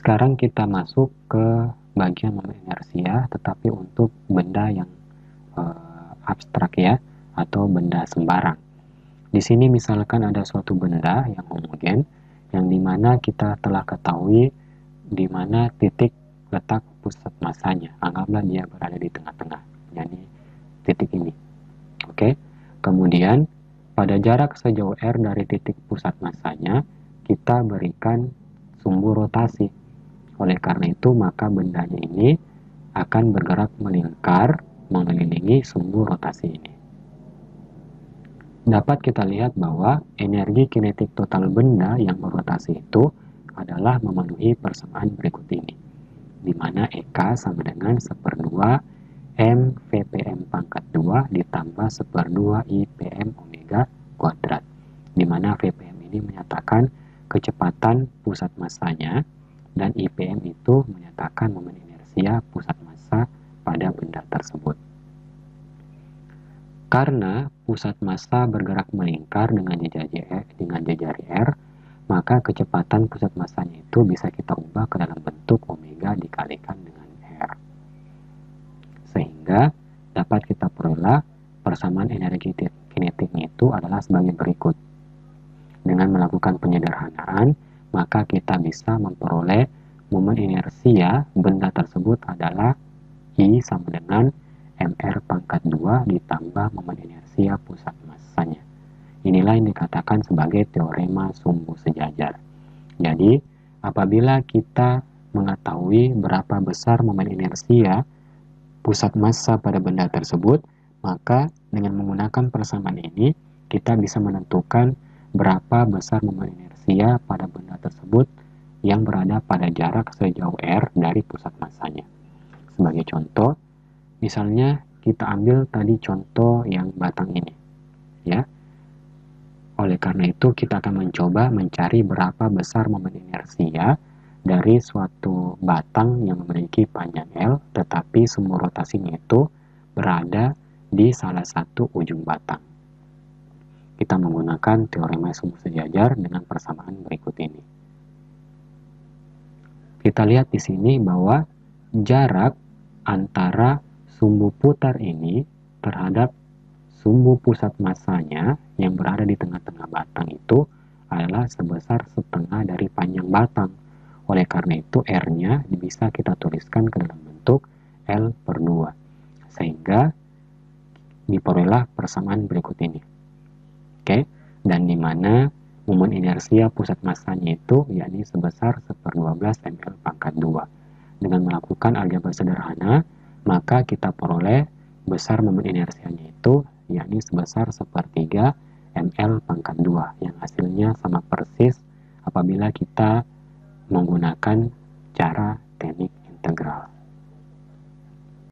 Sekarang kita masuk ke bagian momen inersia, tetapi untuk benda yang abstrak ya, atau benda sembarang. Di sini misalkan ada suatu benda yang homogen, yang dimana kita telah ketahui di mana titik letak pusat masanya. Anggaplah dia berada di tengah-tengah, jadi titik ini. Oke. Kemudian pada jarak sejauh r dari titik pusat masanya, kita berikan sumbu rotasi. Oleh karena itu, maka bendanya ini akan bergerak melingkar mengelilingi sumbu rotasi ini. Dapat kita lihat bahwa energi kinetik total benda yang berotasi itu adalah memenuhi persamaan berikut ini, di mana EK sama dengan 1/2 M VPM pangkat 2 ditambah 1/2 IPM omega kuadrat, di mana VPM ini menyatakan kecepatan pusat massanya, dan IPM itu menyatakan momen inersia pusat massa pada benda tersebut. Karena pusat massa bergerak melingkar dengan jejari R, maka kecepatan pusat massanya itu bisa kita ubah ke dalam bentuk omega dikalikan dengan R. Sehingga dapat kita peroleh persamaan energi kinetiknya itu adalah sebagai berikut. Dengan melakukan penyederhanaan, maka kita bisa memperoleh momen inersia benda tersebut adalah I sama dengan mr pangkat 2 ditambah momen inersia pusat massanya. Inilah yang dikatakan sebagai teorema sumbu sejajar. Jadi, apabila kita mengetahui berapa besar momen inersia pusat massa pada benda tersebut, maka dengan menggunakan persamaan ini, kita bisa menentukan berapa besar momen inersia pada benda tersebut yang berada pada jarak sejauh r dari pusat massanya. Sebagai contoh, misalnya kita ambil tadi contoh yang batang ini, ya. Oleh karena itu, kita akan mencoba mencari berapa besar momen inersia dari suatu batang yang memiliki panjang L, tetapi sumbu rotasinya itu berada di salah satu ujung batang. Kita menggunakan teorema sumbu sejajar dengan persamaan berikut ini. Kita lihat di sini bahwa jarak antara sumbu putar ini terhadap sumbu pusat massanya yang berada di tengah-tengah batang itu adalah sebesar setengah dari panjang batang. Oleh karena itu, R-nya bisa kita tuliskan ke dalam bentuk L/2. Sehingga diperoleh persamaan berikut ini. Oke, dan di mana momen inersia pusat massanya itu yakni sebesar 1/12 ml pangkat 2. Dengan melakukan aljabar sederhana, maka kita peroleh besar momen inersianya itu yakni sebesar 1/3 ml pangkat 2, yang hasilnya sama persis apabila kita menggunakan cara teknik integral.